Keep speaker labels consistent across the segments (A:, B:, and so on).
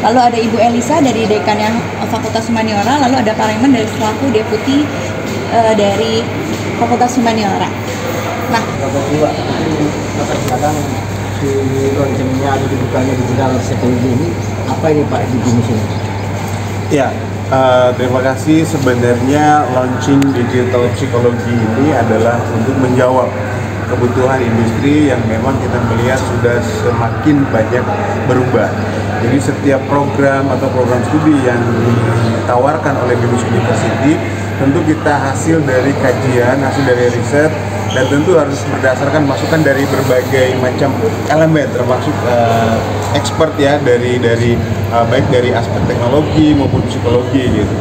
A: lalu ada Ibu Elisa dari Dekan yang Fakultas Humaniora, lalu ada Pak Raymond dari selaku Deputi dari Fakultas Humaniora. Nah,
B: latar belakang di launchingnya atau dibukanya digital psikologi ini apa ini Pak di BINUS ini?
C: Ya, terima kasih. Sebenarnya launching digital psikologi ini adalah untuk menjawab kebutuhan industri yang memang kita melihat sudah semakin banyak berubah. Jadi setiap program atau program studi yang ditawarkan oleh BINUS University tentu kita hasil dari kajian, hasil dari riset, dan tentu harus berdasarkan masukan dari berbagai macam elemen, termasuk expert ya, dari baik dari aspek teknologi maupun psikologi gitu.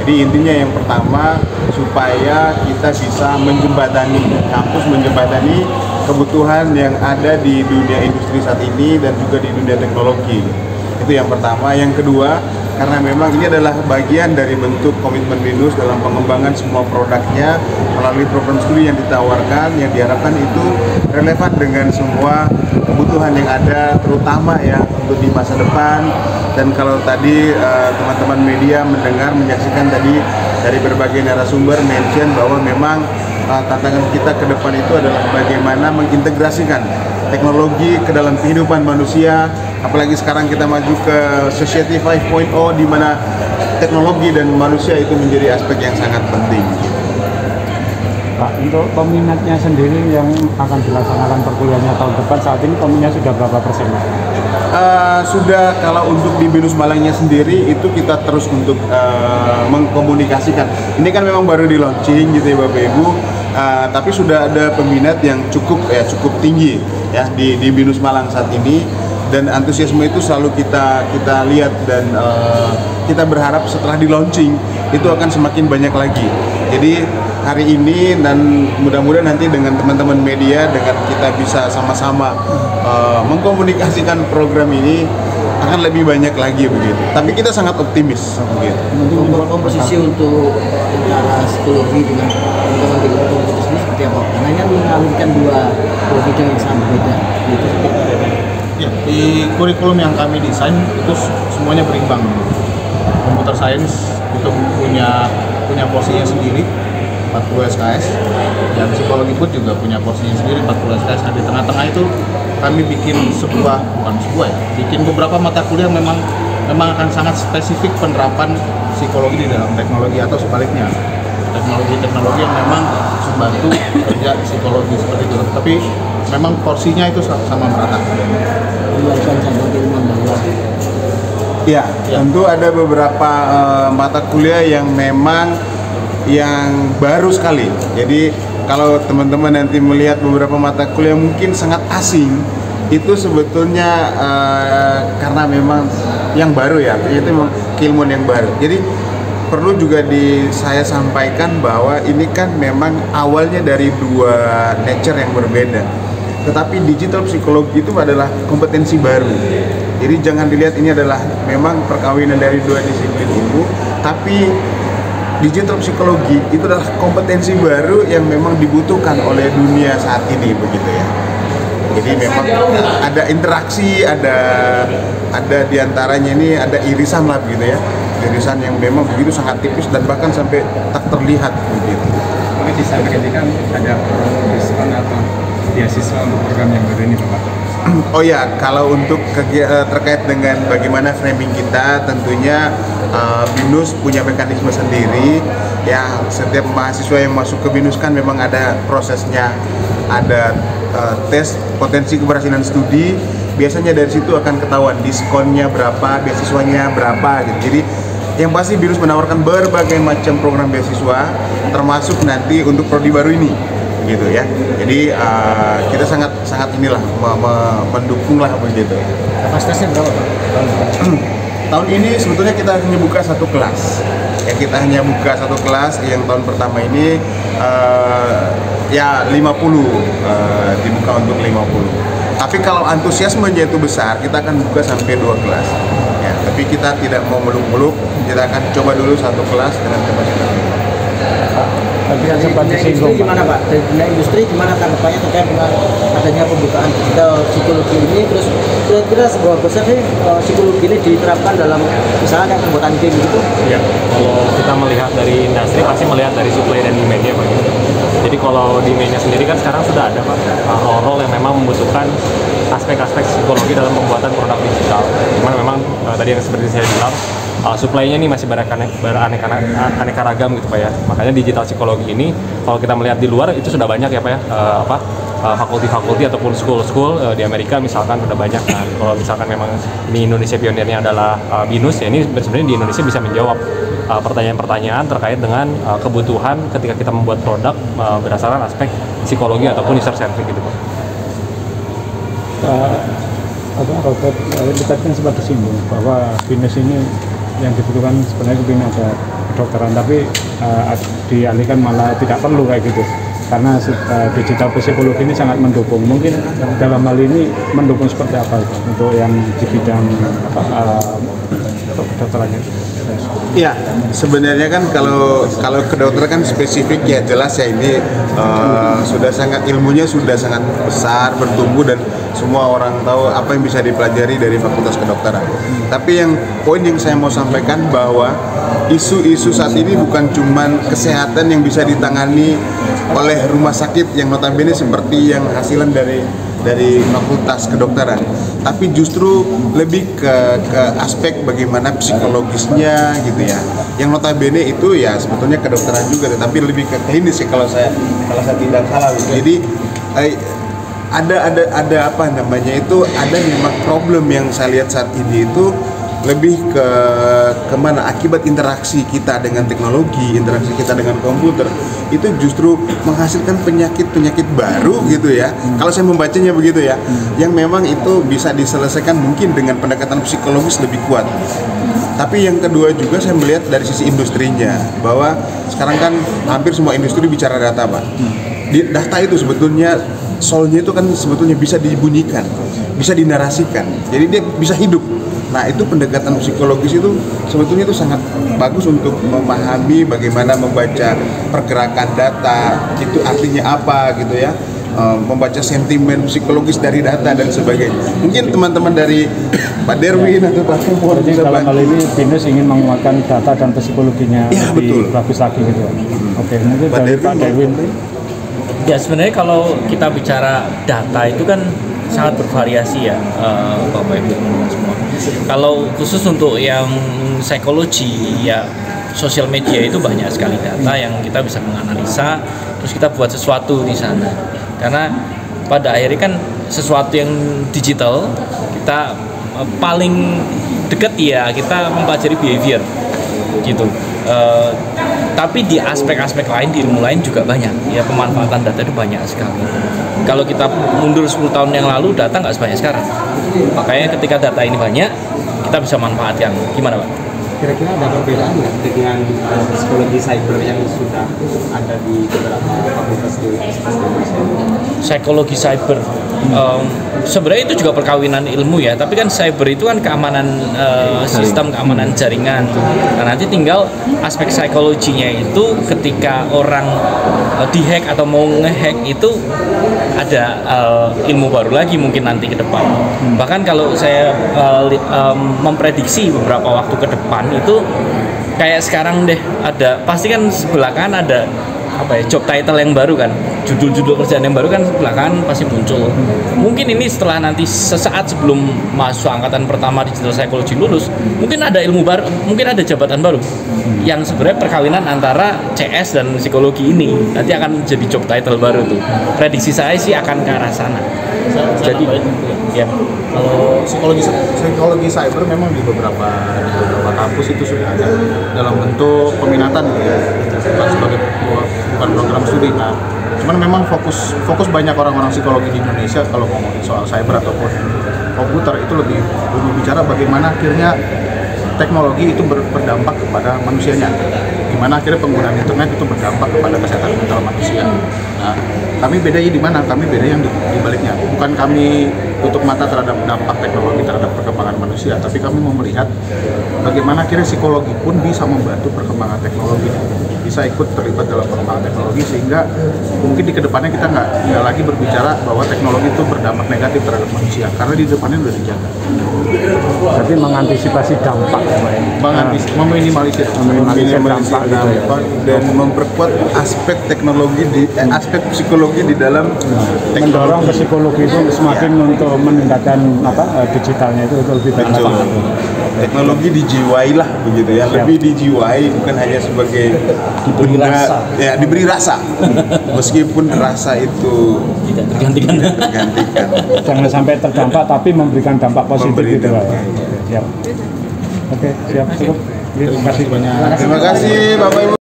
C: Jadi intinya yang pertama supaya kita bisa menjembatani kampus, menjembatani kebutuhan yang ada di dunia industri saat ini dan juga di dunia teknologi. Itu yang pertama. Yang kedua, karena memang ini adalah bagian dari bentuk komitmen BINUS dalam pengembangan semua produknya melalui program studi yang ditawarkan, yang diharapkan itu relevan dengan semua kebutuhan yang ada, terutama ya untuk di masa depan. Dan kalau tadi teman-teman media mendengar, menyaksikan tadi dari berbagai narasumber mention bahwa memang tantangan kita ke depan itu adalah bagaimana mengintegrasikan teknologi ke dalam kehidupan manusia, apalagi sekarang kita maju ke Society 5.0 di mana teknologi dan manusia itu menjadi aspek yang sangat penting.
D: Pak, untuk peminatnya sendiri yang akan dilaksanakan perkuliahannya tahun depan, saat ini peminatnya sudah berapa persen?
C: Sudah, kalau untuk di BINUS Malangnya sendiri itu kita terus untuk mengkomunikasikan. Ini kan memang baru di launching gitu ya Bapak Ibu, tapi sudah ada peminat yang cukup tinggi ya di BINUS Malang saat ini, dan antusiasme itu selalu kita lihat, dan kita berharap setelah di launching itu akan semakin banyak lagi. Jadi hari ini dan mudah-mudahan nanti dengan teman-teman media, dengan kita bisa sama-sama mengkomunikasikan program ini akan lebih banyak lagi begitu. Tapi kita sangat optimis begitu.
B: Komposisi untuk antara psikologi dengan teman-teman itu seperti apa? Karena ini mengalihkan dua bidang yang sangat berbeda. Gitu.
E: Ya, di kurikulum yang kami desain itu semuanya berimbang. Computer Science itu punya porsinya sendiri 40 SKS, dan psikologi pun juga punya porsinya sendiri 40 SKS. Nah, di tengah-tengah itu kami bikin bikin beberapa mata kuliah yang memang akan sangat spesifik penerapan psikologi di dalam teknologi, atau sebaliknya teknologi yang memang membantu kerja psikologi seperti itu. Tapi memang porsinya itu sama merata.
C: Ya, tentu ada beberapa mata kuliah yang memang yang baru sekali. Jadi kalau teman-teman nanti melihat beberapa mata kuliah mungkin sangat asing, itu sebetulnya karena memang yang baru ya, itu memang keilmuan yang baru. Jadi perlu juga saya sampaikan bahwa ini kan memang awalnya dari dua nature yang berbeda. Tetapi digital psikologi itu adalah kompetensi baru. Jadi jangan dilihat ini adalah memang perkawinan dari dua disiplin itu, tapi digital psikologi itu adalah kompetensi baru yang memang dibutuhkan oleh dunia saat ini begitu ya. Jadi memang ada interaksi, ada diantaranya ini ada irisan lah begitu ya, irisan yang memang begitu sangat tipis dan bahkan sampai tak terlihat begitu.
D: Tapi disampaikan kan ada diskon atau beasiswa untuk program yang baru ini Bapak?
C: Oh ya, kalau untuk terkait dengan bagaimana framing kita, tentunya BINUS punya mekanisme sendiri ya. Setiap mahasiswa yang masuk ke BINUS kan memang ada prosesnya, ada tes potensi keberhasilan studi. Biasanya dari situ akan ketahuan diskonnya berapa, beasiswanya berapa gitu. Jadi yang pasti BINUS menawarkan berbagai macam program beasiswa, termasuk nanti untuk prodi baru ini gitu ya. Jadi kita sangat inilah mendukung lah begitu.
B: Kapasitasnya berapa Pak?
C: Tahun ini sebetulnya kita hanya buka satu kelas. Ya, kita hanya buka satu kelas yang tahun pertama ini ya 50 dibuka untuk 50. Tapi kalau antusiasmenya itu besar, kita akan buka sampai 2 kelas. Ya, tapi kita tidak mau muluk-muluk, kita akan coba dulu satu kelas dengan kapasitas.
D: Tadi kan
B: Dari
D: sempat
B: dunia industri
D: disinggung.
B: gimana Pak? Dari dunia industri gimana tanggapannya terkait dengan adanya pembukaan digital psikologi ini? Terus kira-kira seberapa besar sih psikologi ini diterapkan dalam misalnya kayak pembuatan game gitu?
F: Ya, kalau kita melihat dari industri pasti melihat dari supply dan demand-nya Pak. Jadi kalau demand-nya sendiri kan sekarang sudah ada Pak, role-role yang memang membutuhkan aspek-aspek psikologi dalam pembuatan produk digital. Cuman memang tadi yang seperti saya bilang, supply-nya ini masih beraneka ragam gitu Pak ya. Makanya digital psikologi ini kalau kita melihat di luar itu sudah banyak ya Pak ya, fakulti-fakulti ataupun school-school di Amerika misalkan udah banyak kan. Kalau misalkan memang ini Indonesia pionirnya adalah BINUS ya, ini sebenarnya di Indonesia bisa menjawab pertanyaan-pertanyaan terkait dengan kebutuhan ketika kita membuat produk berdasarkan aspek psikologi ataupun user centric gitu Pak.
D: Robert, kita kan sempat disinggung bahwa BINUS ini yang dibutuhkan sebenarnya bukan ada kedokteran, tapi dialihkan malah tidak perlu kayak gitu karena digital psikologi ini sangat mendukung. Mungkin dalam hal ini mendukung seperti apa itu untuk yang di bidang kedokterannya?
C: Ya, sebenarnya kan kalau kedokteran kan spesifik ya jelas ya ini sudah sangat ilmunya sudah sangat besar bertumbuh dan semua orang tahu apa yang bisa dipelajari dari Fakultas Kedokteran. Tapi yang poin yang saya mau sampaikan bahwa isu-isu saat ini bukan cuman kesehatan yang bisa ditangani oleh rumah sakit yang notabene seperti yang hasilan dari Fakultas Kedokteran, tapi justru lebih ke aspek bagaimana psikologisnya gitu ya. Yang notabene itu ya sebetulnya kedokteran juga, tapi lebih ke klinis ya kalau saya tidak salah. Jadi ada apa namanya itu ada memang problem yang saya lihat saat ini itu lebih ke kemana akibat interaksi kita dengan teknologi, interaksi kita dengan komputer itu justru menghasilkan penyakit baru gitu ya. Kalau saya membacanya begitu ya, yang memang itu bisa diselesaikan mungkin dengan pendekatan psikologis lebih kuat. Tapi yang kedua juga saya melihat dari sisi industrinya bahwa sekarang kan hampir semua industri bicara data Pak. Data itu sebetulnya soulnya itu kan sebetulnya bisa dibunyikan, bisa dinarasikan. Jadi dia bisa hidup. Nah itu pendekatan psikologis itu sebetulnya itu sangat bagus untuk memahami bagaimana membaca pergerakan data, itu artinya apa gitu ya, membaca sentimen psikologis dari data dan sebagainya. Mungkin teman-teman dari Pak Derwin atau Pak Kempor bisa
D: dalam
C: bantu.
D: hal ini BINUS ingin menguatkan data dan psikologinya
C: Ya,
D: lebih
C: betul.
D: bagus lagi gitu. Oke, mungkin
C: Pak
D: dari Pak
C: Derwin.
D: Derwin.
G: Ya sebenarnya kalau kita bicara data itu kan sangat bervariasi ya Bapak Ibu semua. Kalau khusus untuk yang psikologi ya sosial media itu banyak sekali data yang kita bisa menganalisa terus kita buat sesuatu di sana. Karena pada akhirnya kan sesuatu yang digital kita paling dekat ya kita mempelajari behavior gitu. Tapi di aspek-aspek lain, di ilmu lain juga banyak ya pemanfaatan data itu banyak sekali. Kalau kita mundur 10 tahun yang lalu data nggak sebanyak sekarang, makanya ketika data ini banyak kita bisa manfaatkan. Gimana Pak?
H: Kira-kira ada perbedaan nggak dengan psikologi cyber yang sudah ada di beberapa fakultas di Universitas Indonesia?
G: Psikologi cyber sebenarnya itu juga perkawinan ilmu ya, tapi kan cyber itu kan keamanan sistem, keamanan jaringan. Nah nanti tinggal aspek psikologinya itu ketika orang dihack atau mau ngehack itu ada ilmu baru lagi mungkin nanti ke depan. Bahkan kalau saya memprediksi beberapa waktu ke depan itu kayak sekarang deh ada pasti kan belakangan ada apa ya job title yang baru kan, judul-judul kerjaan yang baru kan belakangan pasti muncul. Mungkin ini setelah nanti sesaat sebelum masuk angkatan pertama digital psychology lulus, mungkin ada ilmu baru, mungkin ada jabatan baru yang sebenarnya perkawinan antara CS dan psikologi ini nanti akan jadi job title baru tuh. Prediksi saya sih akan ke arah sana. Jadi ya
E: Kalau psikologi cyber memang di beberapa kampus itu sudah ada dalam bentuk peminatan gitu ya, bukan sebagai bukan program studi. Nah, cuman memang fokus banyak orang-orang psikologi di Indonesia kalau ngomongin soal cyber ataupun komputer itu lebih bicara bagaimana akhirnya teknologi itu berdampak kepada manusianya, gimana akhirnya penggunaan internet itu berdampak kepada kesehatan mental manusia. Nah, kami bedanya di mana? Kami beda yang di baliknya. Bukan kami tutup mata terhadap dampak teknologi terhadap perkembangan perkembangan manusia, tapi kami mau melihat bagaimana akhirnya psikologi pun bisa membantu perkembangan teknologi, bisa ikut terlibat dalam perkembangan teknologi, sehingga mungkin di kedepannya kita nggak lagi berbicara bahwa teknologi itu berdampak negatif terhadap manusia, karena di depannya udah dijaga.
D: Berarti mengantisipasi dampak,
E: meminimalisir
C: Minimalisir dampak dan memperkuat aspek teknologi aspek psikologi di dalam
D: mendorong ke
C: teknologi.
D: psikologi itu semakin untuk meningkatkan digitalnya itu lebih baik.
C: Betul. Teknologi dijiwai lah begitu ya, lebih dijiwai, bukan hanya sebagai
G: Diberi rasa.
C: Ya, diberi rasa. Meskipun rasa itu
G: Tidak tergantikan.
C: tergantikan.
D: Jangan sampai terdampak tapi memberikan dampak positif
C: Memberi
D: gitu, Pak.
C: dampak.
D: Siap. Oke, siap, cukup. Terima kasih banyak.
C: Terima kasih Bapak Ibu.